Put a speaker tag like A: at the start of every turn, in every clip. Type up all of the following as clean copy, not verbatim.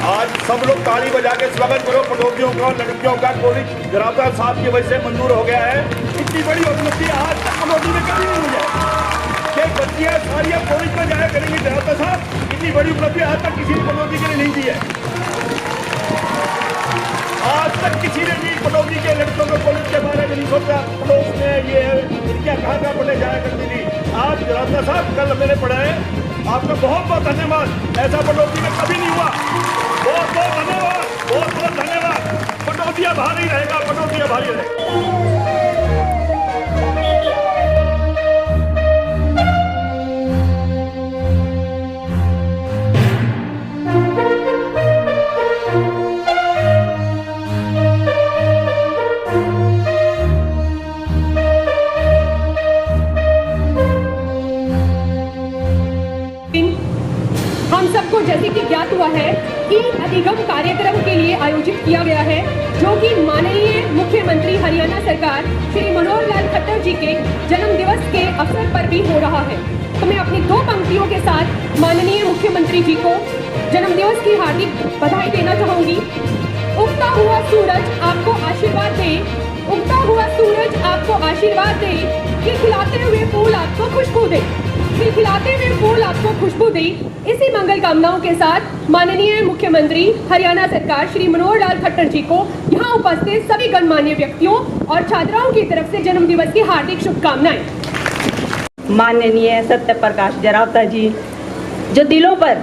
A: आज सब लोग ताली बजा के स्वागत करो पटौदियों का, लड़कियों का। कॉलेज जरावता साहब की वजह से मंजूर हो गया है। इतनी बड़ी उपलब्धि आज तक कटौदी में कभी नहीं हुई है। एक बच्चियां सारी कॉलेज में जाया करेंगी जरावता साहब। इतनी बड़ी उपलब्धि आज तक किसी ने कटौदी के लिए नहीं दी है। आज तक किसी ने भी कटौदी के लड़कों को कॉलेज के बारे में नहीं सोचा। पड़ोस में ये लड़कियां कहाँ पढ़ने जाया करती थी। आज जरावता साहब कल मैंने पढ़ा है, आपका बहुत बहुत धन्यवाद। ऐसा पटौदी में कभी नहीं हुआ। बहुत बहुत धन्यवाद, बहुत बहुत धन्यवाद। पटौदिया भारी रहेगा, पटौदिया भारी रहेगा।
B: हम सबको जैसे कि ज्ञात हुआ है कि अधिगम कार्यक्रम के लिए आयोजित किया गया है, जो कि माननीय मुख्यमंत्री हरियाणा सरकार श्री मनोहर लाल खट्टर जी के जन्म दिवस के अवसर पर भी हो रहा है। तो मैं अपनी 2 पंक्तियों के साथ माननीय मुख्यमंत्री जी को जन्म दिवस की हार्दिक बधाई देना चाहूंगी। उगता हुआ सूरज आपको आशीर्वाद दे, उगता हुआ सूरज आपको आशीर्वाद दे, खिलखिलाते हुए फूल आपको खुशबू दे, खिलखिलाते हुए फूल आपको खुशबू दे। इसी मंगल कामनाओं के साथ माननीय मुख्यमंत्री हरियाणा सरकार श्री मनोहर लाल खट्टर जी को यहाँ उपस्थित सभी गणमान्य व्यक्तियों और छात्राओं की तरफ से जन्म दिवस की हार्दिक शुभकामनाएं।
C: माननीय सत्य प्रकाश जरावता जी जो दिलों पर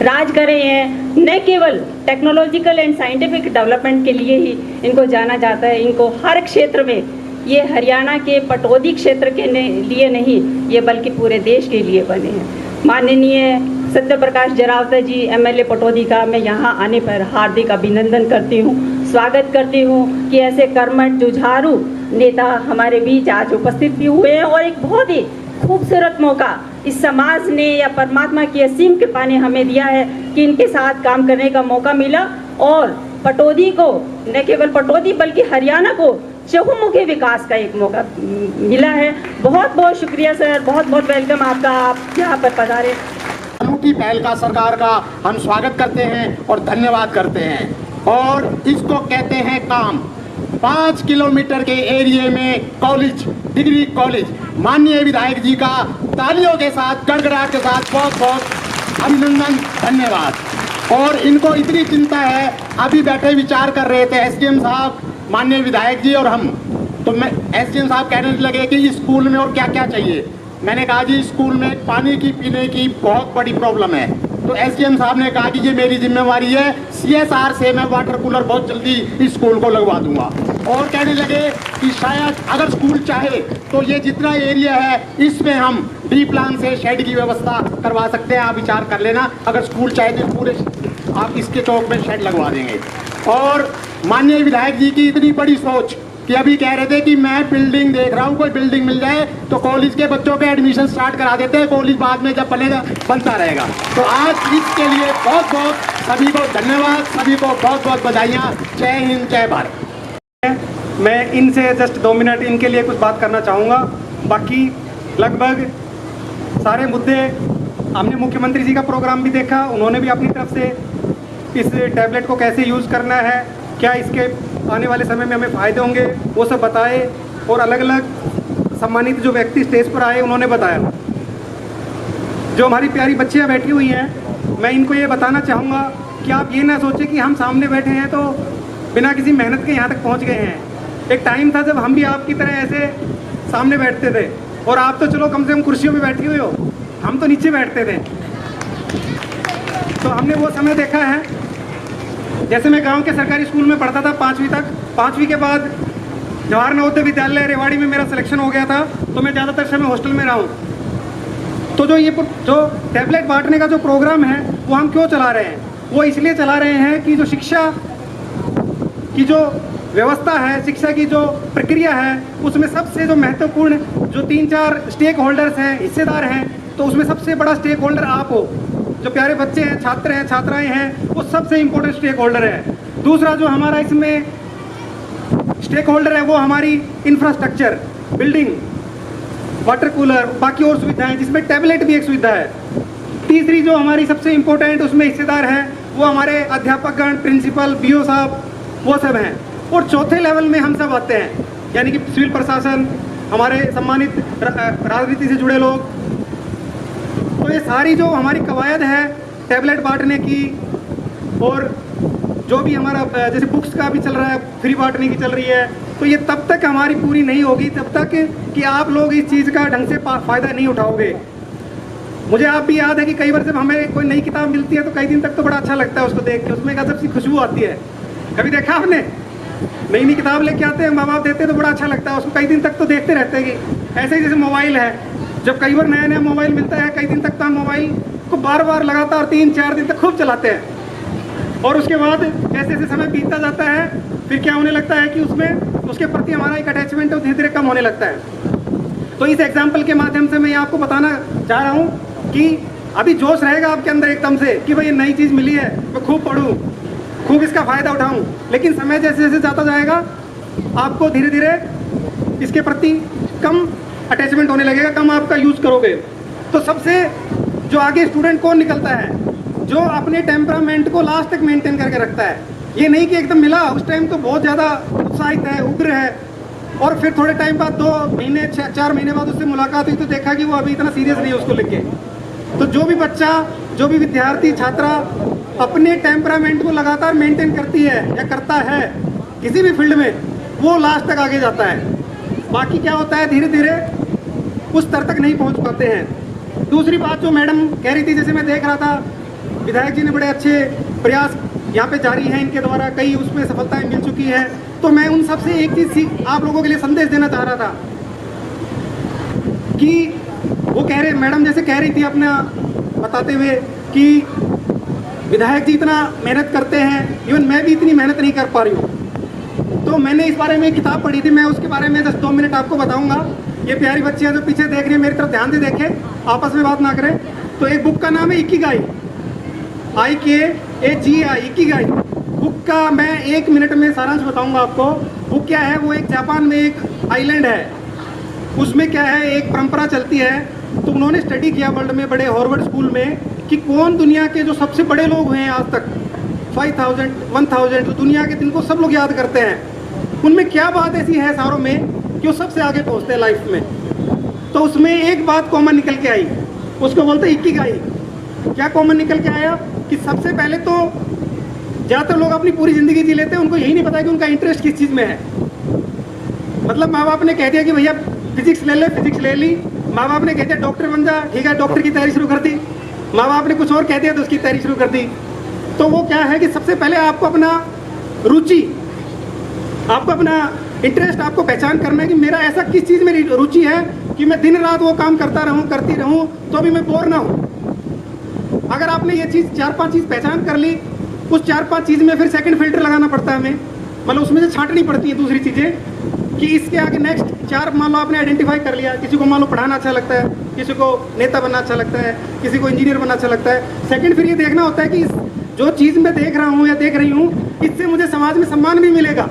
C: राज कर रहे हैं, न केवल टेक्नोलॉजिकल एंड साइंटिफिक डेवलपमेंट के लिए ही इनको जाना जाता है, इनको हर क्षेत्र में, ये हरियाणा के पटौदी क्षेत्र के लिए नहीं, ये बल्कि पूरे देश के लिए बने हैं। माननीय सत्य प्रकाश जरावता जी एमएलए पटौदी का मैं यहाँ आने पर हार्दिक अभिनंदन करती हूँ, स्वागत करती हूँ कि ऐसे कर्मठ जुझारू नेता हमारे बीच आज उपस्थित भी हुए हैं और एक बहुत ही खूबसूरत मौका इस समाज ने या परमात्मा की असीम कृपा ने हमें दिया है कि इनके साथ काम करने का मौका मिला और पटौदी को, न केवल पटौदी बल्कि हरियाणा को चहुमुखी विकास का एक मौका मिला है। बहुत बहुत शुक्रिया सर, बहुत बहुत वेलकम आपका, आप यहाँ पर पधारे।
D: अनूठी पहल का सरकार का हम स्वागत करते हैं और धन्यवाद करते हैं। और इसको कहते हैं काम। 5 किलोमीटर के एरिया में कॉलेज, डिग्री कॉलेज। माननीय विधायक जी का तालियों के साथ, गड़गड़ाहट के साथ बहुत बहुत अभिनंदन, धन्यवाद। और इनको इतनी चिंता है, अभी बैठे विचार कर रहे थे एसडीएम साहब, माननीय विधायक जी और हम, तो मैं एसडीएम साहब कहने लगे कि स्कूल में और क्या क्या चाहिए। मैंने कहा जी स्कूल में पानी की पीने की बहुत बड़ी प्रॉब्लम है। तो एसडीएम साहब ने कहा कि ये मेरी जिम्मेवारी है, सीएसआर से मैं वाटर कूलर बहुत जल्दी इस स्कूल को लगवा दूंगा। और कहने लगे कि शायद अगर स्कूल चाहे तो ये जितना एरिया है इसमें हम डी प्लान से शेड की व्यवस्था करवा सकते हैं, आप विचार कर लेना। अगर स्कूल चाहे तो पूरे आप इसके चौक में शेड लगवा देंगे। और माननीय विधायक जी की इतनी बड़ी सोच कि अभी कह रहे थे कि मैं बिल्डिंग देख रहा हूँ, कोई बिल्डिंग मिल जाए तो कॉलेज के बच्चों के एडमिशन स्टार्ट करा देते हैं, कॉलेज बाद में जब बनेगा बनता रहेगा। तो आज इसके लिए बहुत बहुत सभी को धन्यवाद, सभी को बहुत बहुत बधाइयाँ। जय हिंद, जय भारत।
E: मैं इनसे जस्ट 2 मिनट इनके लिए कुछ बात करना चाहूँगा। बाकी लगभग सारे मुद्दे हमने मुख्यमंत्री जी का प्रोग्राम भी देखा, उन्होंने भी अपनी तरफ से इस टैबलेट को कैसे यूज़ करना है, क्या इसके आने वाले समय में हमें फ़ायदे होंगे, वो सब बताए। और अलग अलग सम्मानित जो व्यक्ति स्टेज पर आए उन्होंने बताया। जो हमारी प्यारी बच्चियाँ बैठी हुई हैं, मैं इनको ये बताना चाहूँगा कि आप ये ना सोचें कि हम सामने बैठे हैं तो बिना किसी मेहनत के यहाँ तक पहुँच गए हैं। एक टाइम था जब हम भी आपकी तरह ऐसे सामने बैठते थे, और आप तो चलो कम से कम कुर्सियों में बैठी हुई हो, हम तो नीचे बैठते थे। तो हमने वो समय देखा है। जैसे मैं गांव के सरकारी स्कूल में पढ़ता था 5वीं तक, 5वीं के बाद जवाहर नवोदय विद्यालय रेवाड़ी में मेरा सिलेक्शन हो गया था, तो मैं ज़्यादातर समय हॉस्टल में रहा हूँ। तो जो टैबलेट बांटने का जो प्रोग्राम है वो हम क्यों चला रहे हैं? वो इसलिए चला रहे हैं कि जो शिक्षा की जो व्यवस्था है, शिक्षा की जो प्रक्रिया है, उसमें सबसे जो महत्वपूर्ण जो 3-4 स्टेक होल्डर्स हैं, हिस्सेदार हैं, तो उसमें सबसे बड़ा स्टेक होल्डर आप हो। जो प्यारे बच्चे हैं, छात्र हैं, छात्राएं हैं, वो सबसे इम्पोर्टेंट स्टेक होल्डर है। दूसरा जो हमारा इसमें स्टेक होल्डर है वो हमारी इंफ्रास्ट्रक्चर, बिल्डिंग, वाटर कूलर, बाकी और सुविधाएं, जिसमें टैबलेट भी एक सुविधा है। तीसरी जो हमारी सबसे इम्पोर्टेंट उसमें हिस्सेदार है वो हमारे अध्यापकगण, प्रिंसिपल, बीओ साहब, वो सब हैं। और चौथे लेवल में हम सब आते हैं, यानी कि सिविल प्रशासन, हमारे सम्मानित राजनीति से जुड़े लोग। तो ये सारी जो हमारी कवायद है टैबलेट बांटने की, और जो भी हमारा जैसे बुक्स का भी चल रहा है, फ्री बांटने की चल रही है, तो ये तब तक हमारी पूरी नहीं होगी तब तक कि आप लोग इस चीज़ का ढंग से फ़ायदा नहीं उठाओगे। मुझे आप भी याद है कि कई बार जब हमें कोई नई किताब मिलती है तो कई दिन तक तो बड़ा अच्छा लगता है उसको देख के, उसमें एक अजब सी खुशबू आती है। कभी देखा आपने? नई नई किताब लेके आते हैं, माँ बाप देते हैं तो बड़ा अच्छा लगता है, उसको कई दिन तक तो देखते रहते हैं। कि ऐसे ही जैसे मोबाइल है, जब कई बार नया नया मोबाइल मिलता है कई दिन तक तो हम मोबाइल को बार बार लगातार 3-4 दिन तक खूब चलाते हैं, और उसके बाद जैसे जैसे समय बीतता जाता है फिर क्या होने लगता है कि उसमें उसके प्रति हमारा एक अटैचमेंट है धीरे धीरे कम होने लगता है। तो इस एग्जाम्पल के माध्यम से मैं ये आपको बताना चाह रहा हूँ कि अभी जोश रहेगा आपके अंदर एकदम से कि भाई ये नई चीज़ मिली है, मैं खूब पढ़ूँ, खूब इसका फ़ायदा उठाऊँ, लेकिन समय जैसे जैसे जाता जाएगा आपको धीरे धीरे इसके प्रति कम अटैचमेंट होने लगेगा, कम आपका यूज़ करोगे। तो सबसे जो आगे स्टूडेंट कौन निकलता है? जो अपने टेम्परामेंट को लास्ट तक मेंटेन करके रखता है। ये नहीं कि एकदम मिला उस टाइम तो बहुत ज़्यादा उत्साहित है, उग्र है, और फिर थोड़े टाइम बाद 2 महीने 4 महीने बाद उससे मुलाकात हुई तो देखा कि वो अभी इतना सीरियस नहीं है उसको लेके। तो जो भी बच्चा, जो भी विद्यार्थी, छात्रा अपने टेम्परामेंट को लगातार मेंटेन करती है या करता है किसी भी फील्ड में, वो लास्ट तक आगे जाता है। बाकी क्या होता है, धीरे धीरे उस स्तर तक नहीं पहुंच पाते हैं। दूसरी बात जो मैडम कह रही थी, जैसे मैं देख रहा था विधायक जी ने बड़े अच्छे प्रयास यहाँ पे जारी हैं, इनके द्वारा कई उसमें सफलताएं मिल चुकी हैं। तो मैं उन सबसे एक चीज़ आप लोगों के लिए संदेश देना चाह रहा था कि वो कह रहे, मैडम जैसे कह रही थी अपना बताते हुए कि विधायक जी इतना मेहनत करते हैं, इवन मैं भी इतनी मेहनत नहीं कर पा रही हूँ। तो मैंने इस बारे में एक किताब पढ़ी थी, मैं उसके बारे में 2 मिनट आपको बताऊँगा। ये प्यारी बच्चियाँ जो पीछे देख रही है मेरी तरफ ध्यान से देखें, आपस में बात ना करें। तो एक बुक का नाम है इकिगाई, IKAGI, इकिगाई। बुक का मैं 1 मिनट में सारांश बताऊंगा आपको। बुक क्या है, वो एक जापान में एक आइलैंड है, उसमें क्या है एक परंपरा चलती है। तो उन्होंने स्टडी किया वर्ल्ड में बड़े हार्वर्ड स्कूल में कि कौन दुनिया के जो सबसे बड़े लोग हुए हैं आज तक 5000 1000 दुनिया के, जिनको सब लोग याद करते हैं, उनमें क्या बात ऐसी है सारों में कि वो सबसे आगे पहुंचते हैं लाइफ में। तो उसमें एक बात कॉमन निकल के आई, उसको बोलते हैं इकिगाई। क्या कॉमन निकल के आया कि सबसे पहले तो ज़्यादातर लोग अपनी पूरी ज़िंदगी जी लेते हैं, उनको यही नहीं पता कि उनका इंटरेस्ट किस चीज़ में है। मतलब माँ बाप ने कह दिया कि भैया फिजिक्स ले ले, फिजिक्स ले ली। माँ बाप ने कह दिया डॉक्टर बन जा, ठीक है, डॉक्टर की तैयारी शुरू कर दी। माँ बाप ने कुछ और कह दिया तो उसकी तैयारी शुरू कर दी। तो वो क्या है कि सबसे पहले आपको अपना रुचि, आपको अपना इंटरेस्ट आपको पहचान करना है कि मेरा ऐसा किस चीज़ में रुचि है कि मैं दिन रात वो काम करता रहूँ, करती रहूँ, तो भी मैं बोर ना हूँ। अगर आपने ये चीज़ 4-5 चीज़ पहचान कर ली, उस 4-5 चीज़ में फिर सेकंड फिल्टर लगाना पड़ता है हमें, मतलब उसमें से छांटनी पड़ती है दूसरी चीज़ें कि इसके आगे नेक्स्ट 4 मान लो आपने आइडेंटिफाई कर लिया। किसी को मान लो पढ़ाना अच्छा लगता है, किसी को नेता बनना अच्छा लगता है, किसी को इंजीनियर बनना अच्छा लगता है। सेकंड फिर ये देखना होता है कि जो चीज़ मैं देख रहा हूँ या देख रही हूँ, इससे मुझे समाज में सम्मान भी मिलेगा।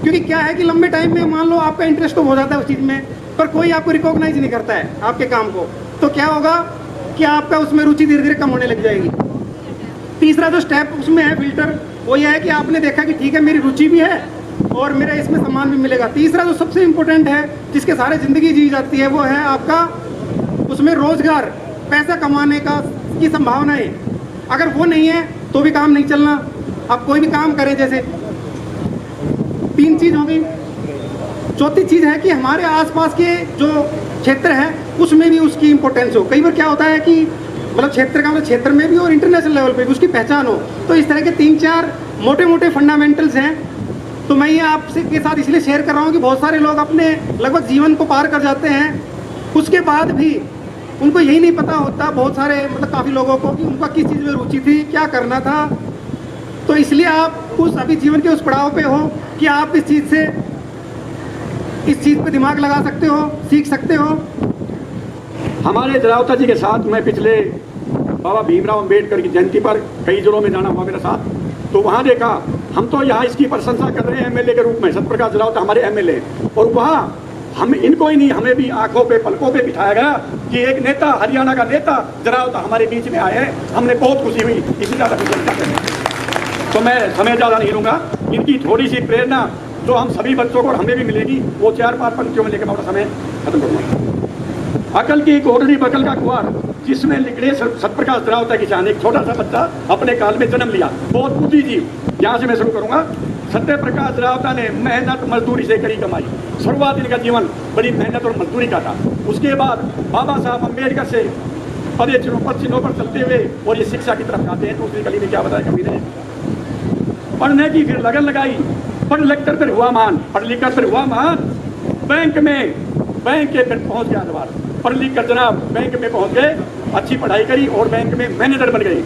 E: क्योंकि क्या है कि लंबे टाइम में मान लो आपका इंटरेस्ट तो हो जाता है उस चीज़ में, पर कोई आपको रिकॉग्नाइज नहीं करता है आपके काम को, तो क्या होगा कि आपका उसमें रुचि धीरे धीरे कम होने लग जाएगी। तीसरा जो स्टेप उसमें है फिल्टर, वो यह है कि आपने देखा कि ठीक है मेरी रुचि भी है और मेरा इसमें सम्मान भी मिलेगा। तीसरा जो सबसे इम्पोर्टेंट है, जिसके सारे ज़िंदगी जी जाती है, वो है आपका उसमें रोजगार, पैसा कमाने का की संभावनाएं। अगर वो नहीं है तो भी काम नहीं चलना। आप कोई भी काम करें, जैसे 3 चीज़ हो गई। चौथी चीज़ है कि हमारे आसपास के जो क्षेत्र है उसमें भी उसकी इम्पोर्टेंस हो। कई बार क्या होता है कि मतलब क्षेत्र का मतलब क्षेत्र में भी और इंटरनेशनल लेवल पे भी उसकी पहचान हो। तो इस तरह के 3-4 मोटे मोटे फंडामेंटल्स हैं। तो मैं ये आपसे के साथ इसलिए शेयर कर रहा हूँ कि बहुत सारे लोग अपने लगभग जीवन को पार कर जाते हैं, उसके बाद भी उनको यही नहीं पता होता, बहुत सारे मतलब काफ़ी लोगों को, कि उनका किस चीज़ में रुचि थी, क्या करना था। तो इसलिए आप उस अभी जीवन के उस पड़ाव पे हो कि आप इस चीज़ पे दिमाग लगा सकते हो, सीख सकते हो।
F: हमारे जरावता जी के साथ मैं पिछले बाबा भीमराव अंबेडकर की जयंती पर कई जिलों में जाना हुआ मेरे साथ, तो वहाँ देखा, हम तो यहाँ इसकी प्रशंसा कर रहे हैं एमएलए के रूप में, सत्यप्रकाश जरावता हमारे एमएलए, और वहाँ हम इनको ही नहीं, हमें भी आंखों पे पलकों पे बिठाया गया कि एक नेता, हरियाणा का नेता जरावता हमारे बीच में आए हैं, हमने बहुत खुशी हुई। इसी ज़्यादा तो मैं समय ज़्यादा नहीं लूँगा। इनकी थोड़ी सी प्रेरणा जो हम सभी बच्चों को और हमें भी मिलेगी, वो 4-5 पंक्तियों में लेकर मैं अपना समय खत्म करूँगा। अकल की कोठरी बकल का कुआर जिसमें लिखड़े सतप्रकाश जरावता की जान, एक छोटा सा बच्चा अपने काल में जन्म लिया, बहुत बुद्धिजीव। यहाँ से मैं शुरू करूँगा। सत्यप्रकाश जरावता ने मेहनत मजदूरी से करी कमाई। शुरुआत इनका जीवन बड़ी मेहनत और मजदूरी का था। उसके बाद बाबा साहब अम्बेडकर से पदे चिन्हों पर चलते हुए और ये शिक्षा की तरफ जाते हैं। दूसरी कली में क्या बताया कभी ने, पढ़ने की फिर लगन लगाई, पढ़ लिख कर फिर हुआ महान, पढ़ लिख कर फिर हुआ महान। बैंक के फिर पहुंच गया द्वार, पढ़ लिख कर जनाब बैंक में पहुंच गए, अच्छी पढ़ाई करी और बैंक में मैनेजर बन गए।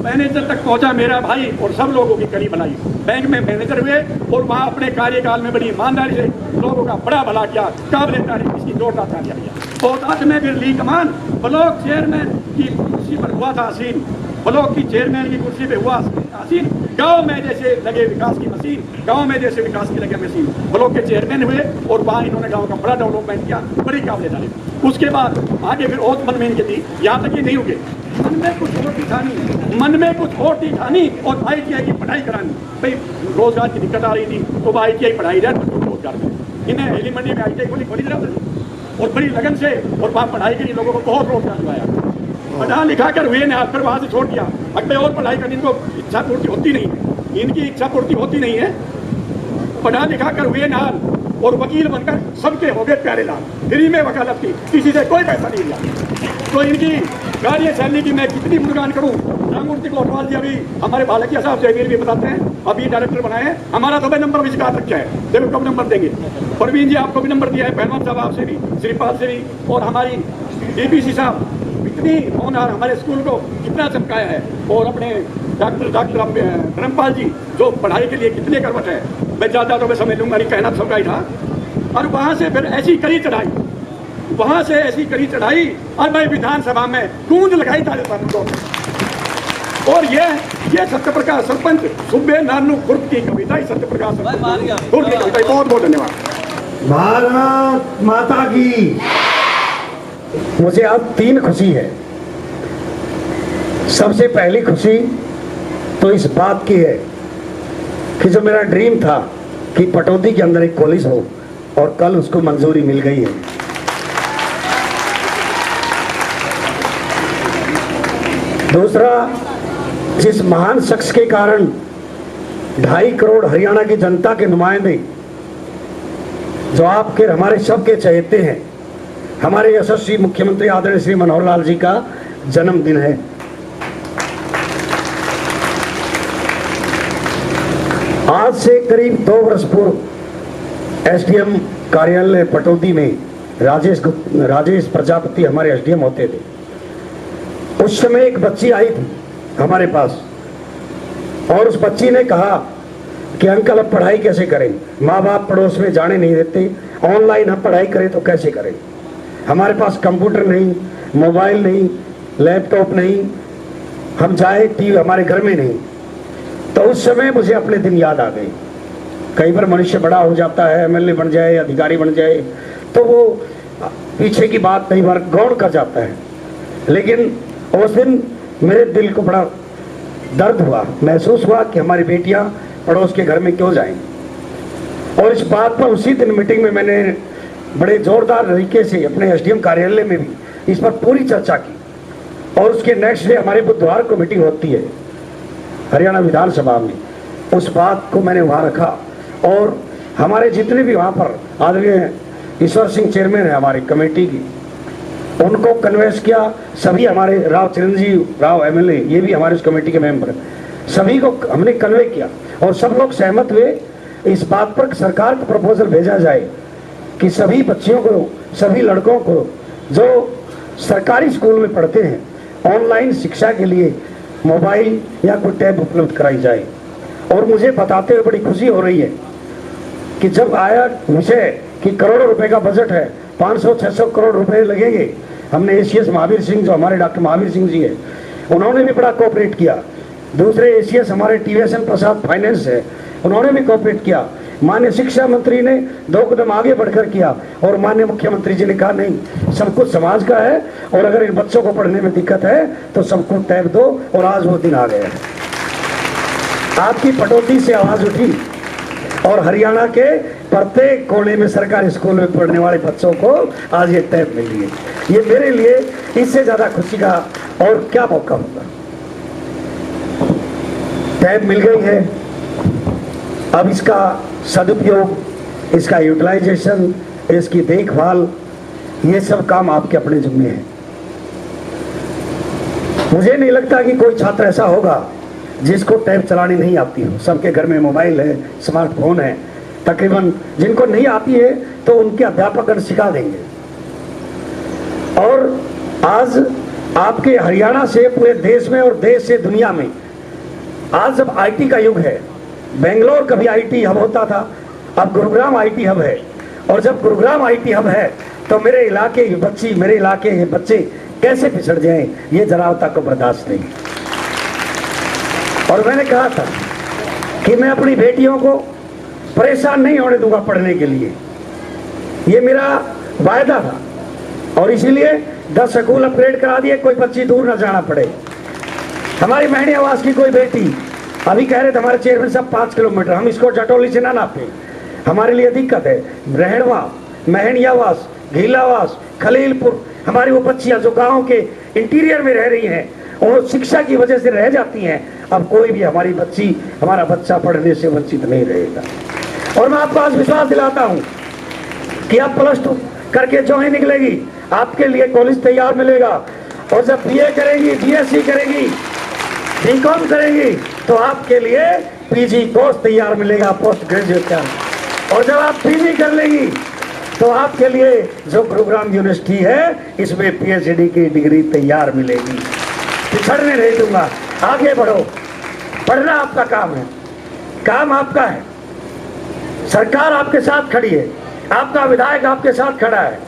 F: मैनेजर तक पहुंचा मेरा भाई और सब लोगों की करी बनाई। बैंक में मैनेजर हुए और वहाँ अपने कार्यकाल में बड़ी ईमानदारी से लोगों का बड़ा भला किया, काबिल तारीफ इसकी जोरदार तालियां दिया। और आज में फिर ली कमान, ब्लॉक चेयरमैन की कुर्सी पर हुआ था आसीन, ब्लॉक की चेयरमैन की कुर्सी पे हुआ आसीन। गांव में जैसे लगे विकास की मशीन, गांव में जैसे विकास की लगे मशीन, ब्लॉक के चेयरमैन हुए और वहाँ इन्होंने गांव का बड़ा डेवलपमेंट किया, बड़ी काबिल तारीफ। उसके बाद आगे फिर और मन में इनकी थी, यहाँ तक ही नहीं रुके, मन में कुछ और ठानी, मन में कुछ और ठानी और ITI की पढ़ाई करानी। भाई रोजगार की दिक्कत आ रही थी तो वो ITI पढ़ाई जाए, रोजगार में इन्हें हेली मंडी में ITI खोली जरूरत और बड़ी लगन से और वहाँ पढ़ाई के लिए लोगों को बहुत रोजगार दिलाया। पढ़ा लिखा कर हुए ने फिर वहाँ से छोड़ दिया, अगले और पढ़ाई करने इनको इच्छा पूर्ति होती नहीं है, इनकी इच्छा पूर्ति होती नहीं है। पढ़ा लिखा कर हुए नाल और वकील बनकर सबके हो गए प्यारे लाल, फ्री में वकालत की, किसी से कोई पैसा नहीं लिया। तो इनकी कार्यशैली की मैं कितनी गुणगान करूँ। राममूर्ति कोटवाल जी अभी हमारे भालकिया साहब जयवीर भी बताते हैं, अभी डायरेक्टर बनाए हैं, हमारा तो भाई नंबर भी शिकायत रखा है, देखो कब नंबर देंगे। परवीन जी आपको भी नंबर दिया है, पहलवान साहब आपसे भी, श्रीपाल से भी, और हमारी DPC साहब इतनी होनहार हमारे स्कूल को कितना चमकाया है, और अपने डॉक्टर धर्मपाल जी जो पढ़ाई के लिए कितने करवट है। मैं ज़्यादा तो मैं समझ लूँगा नहीं, कहना सबका ही था। और वहाँ से फिर ऐसी करी चढ़ाई, वहाँ से ऐसी करी चढ़ाई और मैं विधानसभा में गूंज लगाई था। और ये सत्यप्रकाश सरपंच सुब्बे नानू खुर्द की कविता, सत्यप्रकाश खुर्द की कविता। बहुत बहुत धन्यवाद।
G: भारत माता की। मुझे अब 3 खुशी है। सबसे पहली खुशी तो इस बात की है कि जो मेरा ड्रीम था कि पटौदी के अंदर एक कॉलेज हो, और कल उसको मंजूरी मिल गई है। दूसरा, जिस महान शख्स के कारण 2.5 करोड़ हरियाणा की जनता के नुमाइंदे जो आपके हमारे सबके चहेते हैं, हमारे यशस्वी मुख्यमंत्री आदरणीय श्री मनोहर लाल जी का जन्मदिन है। आज से करीब 2 वर्ष पूर्व SDM कार्यालय पटौदी में राजेश प्रजापति हमारे SDM होते थे। उस समय एक बच्ची आई थी हमारे पास, और उस बच्ची ने कहा कि अंकल अब पढ़ाई कैसे करें, माँ बाप पड़ोस में जाने नहीं देते, ऑनलाइन हम पढ़ाई करें तो कैसे करें, हमारे पास कंप्यूटर नहीं, मोबाइल नहीं, लैपटॉप नहीं, हम जाए टीवी हमारे घर में नहीं। तो उस समय मुझे अपने दिन याद आ गए। कई बार मनुष्य बड़ा हो जाता है, MLA बन जाए, अधिकारी बन जाए, तो वो पीछे की बात कई बार गौण कर जाता है। लेकिन उस दिन मेरे दिल को बड़ा दर्द हुआ, महसूस हुआ कि हमारी बेटियां पड़ोस के घर में क्यों जाएं। और इस बात पर उसी दिन मीटिंग में मैंने बड़े जोरदार तरीके से अपने SDM कार्यालय में भी इस पर पूरी चर्चा की। और उसके नेक्स्ट डे हमारे बुधवार को मीटिंग होती है हरियाणा विधानसभा में, उस बात को मैंने वहाँ रखा। और हमारे जितने भी वहाँ पर आदरणीय ईश्वर सिंह चेयरमैन है हमारी कमेटी की, उनको कन्वेंस किया। सभी हमारे राव चिरंजीव राव MLA, ये भी हमारे उस कमेटी के मेंबर, सभी को हमने कन्वे किया और सब लोग सहमत हुए इस बात पर सरकार को प्रपोजल भेजा जाए कि सभी बच्चियों को, सभी लड़कों को जो सरकारी स्कूल में पढ़ते हैं, ऑनलाइन शिक्षा के लिए मोबाइल या कोई टैब उपलब्ध कराई जाए। और मुझे बताते हुए बड़ी खुशी हो रही है कि जब आया विषय कि करोड़ों रुपए का बजट है, 500-600 करोड़ रुपए लगेंगे, हमने ACS महावीर सिंह, जो हमारे डॉक्टर महावीर सिंह जी है, उन्होंने भी बड़ा कोऑपरेट किया। दूसरे ACS हमारे TVSN प्रसाद फाइनेंस है, उन्होंने भी कोऑपरेट किया। माननीय शिक्षा मंत्री ने 2 कदम आगे बढ़कर किया और माननीय मुख्यमंत्री जी ने कहा नहीं, सब कुछ समाज का है और अगर इन बच्चों को पढ़ने में दिक्कत है तो सबको टैब दो, और आज वो दिन आ गया है। आपकी पटौदी से आवाज उठी और हरियाणा के प्रत्येक कोने में सरकारी स्कूल में पढ़ने वाले बच्चों को आज ये टैब मिल रही है। ये मेरे लिए इससे ज्यादा खुशी का और क्या मौका होगा। टैब मिल गई है, अब इसका सदुपयोग, इसका यूटिलाइजेशन, इसकी देखभाल, ये सब काम आपके अपने जिम्मे है। मुझे नहीं लगता कि कोई छात्र ऐसा होगा जिसको टैब चलानी नहीं आती हो। सबके घर में मोबाइल है, स्मार्टफोन है, तकरीबन जिनको नहीं आती है तो उनके अध्यापक सिखा देंगे। और आज आपके हरियाणा से पूरे देश में और देश से दुनिया में आज जब आईटी का युग है, बेंगलोर कभी आईटी हब होता था, अब गुरुग्राम आईटी हब है, और जब गुरुग्राम आईटी हब है तो मेरे इलाके के बच्चे कैसे पिछड़ जाएं, ये जरावता को बर्दाश्त नहीं। और मैंने कहा था कि मैं अपनी बेटियों को परेशान नहीं होने दूंगा पढ़ने के लिए, ये मेरा वायदा था, और इसीलिए 10 स्कूल अपग्रेड करा दिए, कोई बच्ची दूर न जाना पड़े। हमारी महणी आवास की कोई बेटी अभी कह रहे थे हमारे चेयरमैन साहब 5 किलोमीटर, हम इसको जटोली से ना नापे, हमारे लिए दिक्कत है। रहड़वा, महणियावास, घीलावास, खलीलपुर, हमारी वो बच्चियां जो गांव के इंटीरियर में रह रही हैं और शिक्षा की वजह से रह जाती हैं, अब कोई भी हमारी बच्ची, हमारा बच्चा पढ़ने से वंचित नहीं रहेगा। और मैं आपको आज विश्वास दिलाता हूं कि आप +2 करके जो ही निकलेगी आपके लिए कॉलेज तैयार मिलेगा, और जब बीए करेंगी, बीएससी करेंगी, बीकॉम करेंगी तो आपके लिए पीजी कोर्स तैयार मिलेगा, पोस्ट ग्रेजुएट का, और जब आप पीजी कर लेंगी तो आपके लिए जो गुरुग्राम यूनिवर्सिटी है इसमें पीएचडी की डिग्री तैयार मिलेगी। पिछड़ने नहीं दूंगा, आगे बढ़ो, पढ़ना आपका काम है, काम आपका है, सरकार आपके साथ खड़ी है, आपका विधायक आपके साथ खड़ा है,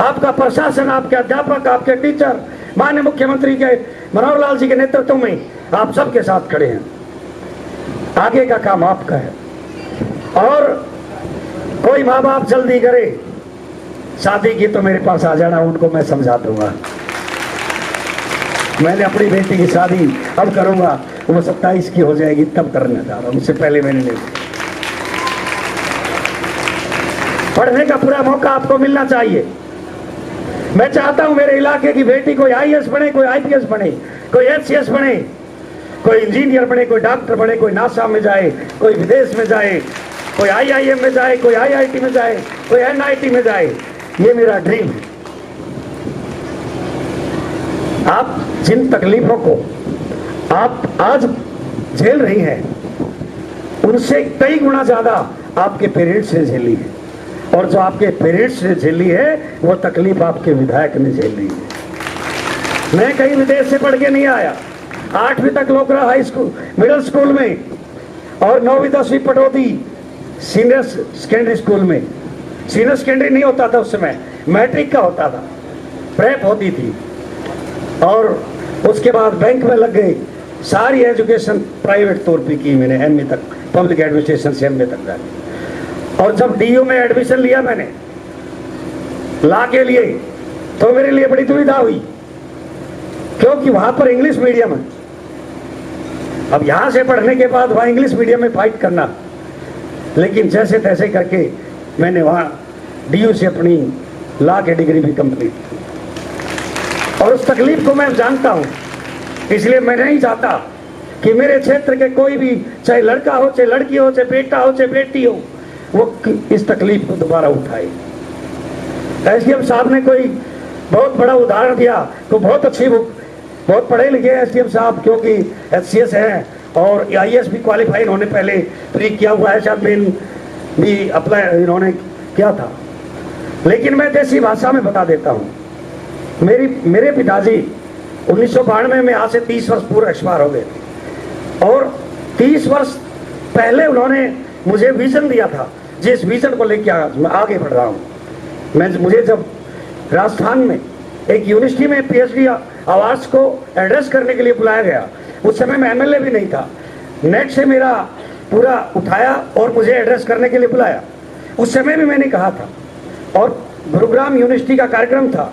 G: आपका प्रशासन, आपके अध्यापक, आपके टीचर, माननीय मुख्यमंत्री के मनोहर लाल जी के नेतृत्व में आप सबके साथ खड़े हैं। आगे का काम आपका है। और कोई माँ बाप जल्दी करे शादी की तो मेरे पास आ जाना, उनको मैं समझा दूंगा। मैंने अपनी बेटी की शादी अब करूंगा, वो 27 की हो जाएगी तब करने जा रहा हूं, उससे पहले मैंने नहीं। पढ़ने का पूरा मौका आपको मिलना चाहिए। मैं चाहता हूं मेरे इलाके की बेटी कोई आईएएस बने, कोई आईपीएस बने, कोई एचसीएस बने, कोई इंजीनियर बने, कोई डॉक्टर बने, कोई नासा में जाए, कोई विदेश में जाए, कोई आईआईएम में जाए, कोई आईआईटी में जाए, कोई एनआईटी में जाए। ये मेरा ड्रीम है। आप जिन तकलीफों को आप आज झेल रही हैं उनसे कई गुना ज्यादा आपके पेरेंट्स ने झेली है, और जो आपके पेरेंट्स ने झेली है वो तकलीफ आपके विधायक ने झेली है। मैं कहीं विदेश से पढ़ के नहीं आया, 8वीं तक लोकरा हाई स्कूल, मिडिल स्कूल में, और 9वीं 10वीं पटौदी सीनियर सेकेंडरी स्कूल में। सीनियर सेकेंडरी नहीं होता था उस समय, मैट्रिक का होता था, प्रेप होती थी, और उसके बाद बैंक में लग गई। सारी एजुकेशन प्राइवेट तौर पे की मैंने, एमए तक, पब्लिक एडमिनिस्ट्रेशन से एमए तक गए। और जब डीयू में एडमिशन लिया मैंने ला के लिए, तो मेरे लिए बड़ी दुविधा हुई, क्योंकि वहां पर इंग्लिश मीडियम है। अब यहां से पढ़ने के बाद वहां इंग्लिश मीडियम में फाइट करना, लेकिन जैसे तैसे करके मैंने वहां डीयू से अपनी लॉ की डिग्री भी कंप्लीट की। और उस तकलीफ को मैं जानता हूं, इसलिए मैं नहीं चाहता कि मेरे क्षेत्र के कोई भी, चाहे लड़का हो, चाहे लड़की हो, चाहे बेटा हो, चाहे बेटी हो, वो इस तकलीफ को दोबारा उठाए। एसडीएम साहब ने कोई बहुत बड़ा उदाहरण दिया, तो बहुत अच्छी बुक, बहुत पढ़े लिखे एसडीएम साहब, क्योंकि एचसीएस है और आईएएस भी क्वालिफाई इन्होंने पहले प्री किया हुआ है, शायद मेन भी अप्लाई इन्होंने किया था। लेकिन मैं देसी भाषा में बता देता हूँ, मेरे पिताजी 1992 में, आज से 30 वर्ष पूर्व एक्सपायर हो गए थे, और 30 वर्ष पहले उन्होंने मुझे विजन दिया था, जिस विजन को लेकर आज मैं आगे बढ़ रहा हूँ। मुझे जब राजस्थान में एक यूनिवर्सिटी में पीएचडी अवार्ड्स को एड्रेस करने के लिए बुलाया गया, उस समय मैं एमएलए भी नहीं था, नेट से मेरा पूरा उठाया और मुझे एड्रेस करने के लिए बुलाया। उस समय भी मैंने कहा था, और गुरुग्राम यूनिवर्सिटी का कार्यक्रम था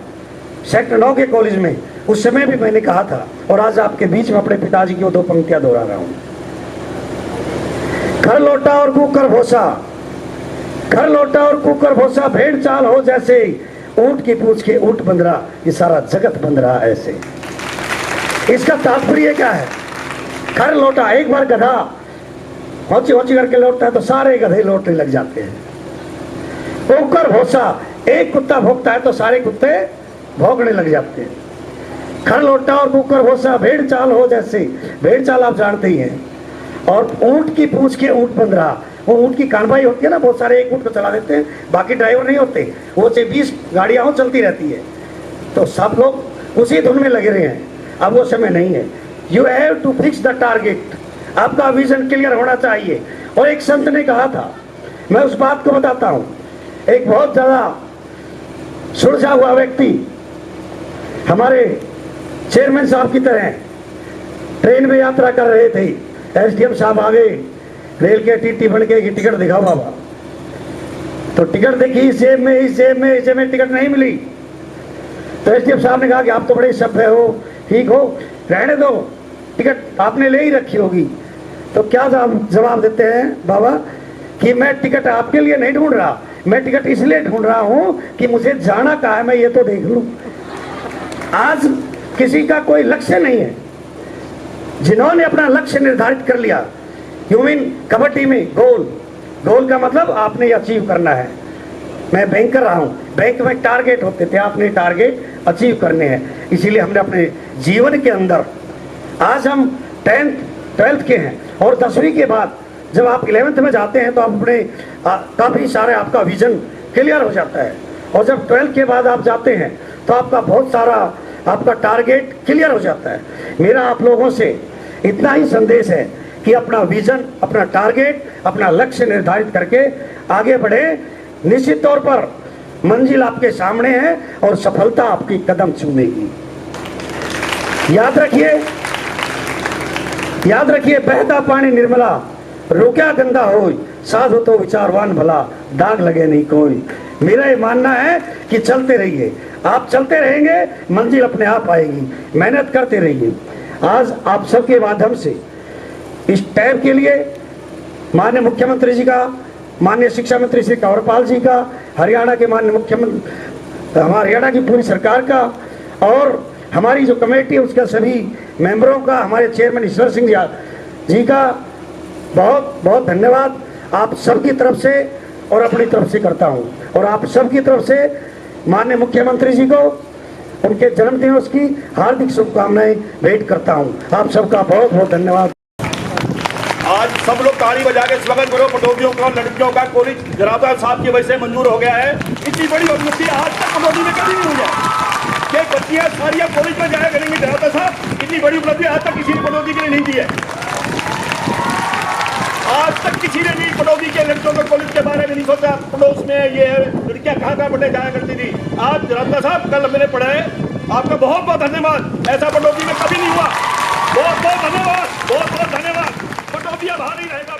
G: सेक्टर 9 के कॉलेज में, उस समय भी मैंने कहा था, और आज आपके बीच में अपने पिताजी की वो 2 पंक्तियां दोहरा रहा हूं। घर लौटा और कुकर भोसा, घर लौटा और कुकर भोसा, भेड़ चाल हो जैसे ऊंट की पूंछ के ऊंट बंद रहा, ये सारा जगत बंद रहा ऐसे। इसका तात्पर्य क्या है? घर लौटा, एक बार गधा होची होची करके लौटता है तो सारे गधे लौटने लग जाते हैं। कुकर भोसा, एक कुत्ता भौंकता है तो सारे कुत्ते भौंकने लग जाते हैं। घर लौटा और कुकर भोसा, भेड़ चाल हो जैसे, भेड़ चाल आप जानते ही हैं, और ऊंट की पूंछ के ऊंट बंद रहा। वो ऊंट की कानबाई होती है ना, बहुत सारे एक ऊंट को चला देते हैं, बाकी ड्राइवर नहीं होते, वो से 20 गाड़ियां हो चलती रहती है, तो सब लोग उसी धुन में लगे रहे हैं। अब वो समय नहीं है। You have to fix the target, आपका विजन क्लियर होना चाहिए। और एक संत ने कहा था, मैं उस बात को बताता हूं, एक बहुत ज्यादा सुलझा हुआ व्यक्ति हमारे चेयरमैन साहब की तरह ट्रेन में यात्रा कर रहे थे। एसडीएम साहब आ गए, रेल के टीटी बन के टिकट दिखाओ बाबा, तो टिकट देखी, इस जेब में टिकट नहीं मिली। तो एसडीएम साहब ने कहा कि आप तो बड़े सभ्य हो, ठीक हो, रहने दो, टिकट आपने ले ही रखी होगी। तो क्या जवाब देते हैं बाबा कि मैं टिकट आपके लिए नहीं ढूंढ रहा, मैं टिकट इसलिए ढूंढ रहा हूं कि मुझे जाना कहाँ है मैं ये तो देख लूं। आज किसी का कोई लक्ष्य नहीं है। जिन्होंने अपना लक्ष्य निर्धारित कर लिया, यू मीन कबड्डी में गोल का मतलब आपने अचीव करना है। मैं बैंक कर रहा हूं, बैंक में टारगेट होते थे, आपने टारगेट अचीव करने हैं। इसीलिए हमने अपने जीवन के अंदर, आज हम 10th 12th के हैं, और 10वीं के बाद जब आप 11th में जाते हैं तो आप अपने काफ़ी सारे आपका विजन क्लियर हो जाता है, और जब 12th के बाद आप जाते हैं तो आपका बहुत सारा आपका टारगेट क्लियर हो जाता है। मेरा आप लोगों से इतना ही संदेश है कि अपना विजन, अपना टारगेट, अपना लक्ष्य निर्धारित करके आगे बढ़े। निश्चित तौर पर मंजिल आपके सामने है और सफलता आपकी कदम चूमेगी। याद रखिए, बहता पानी निर्मला, रोक्या गंदा हो, साधु तो विचारवान भला, दाग लगे नहीं कोई। मेरा ये मानना है कि चलते रहिए, आप चलते रहेंगे, मंजिल अपने आप आएगी, मेहनत करते रहिए। आज आप सबके माध्यम से इस टाइम के लिए माननीय मुख्यमंत्री जी का, माननीय शिक्षा मंत्री श्री कंवरपाल जी का, हरियाणा के माननीय मुख्यमंत्री, हमारे हरियाणा की पूरी सरकार का, और हमारी जो कमेटी है उसका सभी मेंबरों का, हमारे चेयरमैन ईश्वर सिंह जी का बहुत बहुत धन्यवाद आप सबकी तरफ से और अपनी तरफ से करता हूं। और आप सबकी तरफ से माननीय मुख्यमंत्री जी को उनके जन्मदिवस की हार्दिक शुभकामनाएं भेंट करता हूं। आप सबका बहुत बहुत धन्यवाद।
A: आज सब लोग ताली बजा के स्वागत करो पटौदियों का, लड़कियों का। कॉलेज जरावता साहब की वजह से मंजूर हो गया है। इतनी बड़ी उपलब्धि आज तक पटौदी में कभी नहीं हुई है। ये बच्चियां सारियां कॉलेज में जाया करेंगे जरावता साहब, इतनी बड़ी उपलब्धि आज तक किसी ने पटौदी के लिए नहीं दी है। आज तक किसी ने भी पटौदी के लड़कियों के कॉलेज के बारे में नहीं सोचा। पड़ोस में ये लड़कियां कहाँ पढ़ने जाया करती थी, आज जरावता साहब कल मैंने पढ़ा है। आपका बहुत बहुत धन्यवाद, ऐसा पटौदी में कभी नहीं हुआ। बहुत बहुत धन्यवाद, बहुत बहुत धन्यवाद। पटौदिया बाहर ही रहेगा।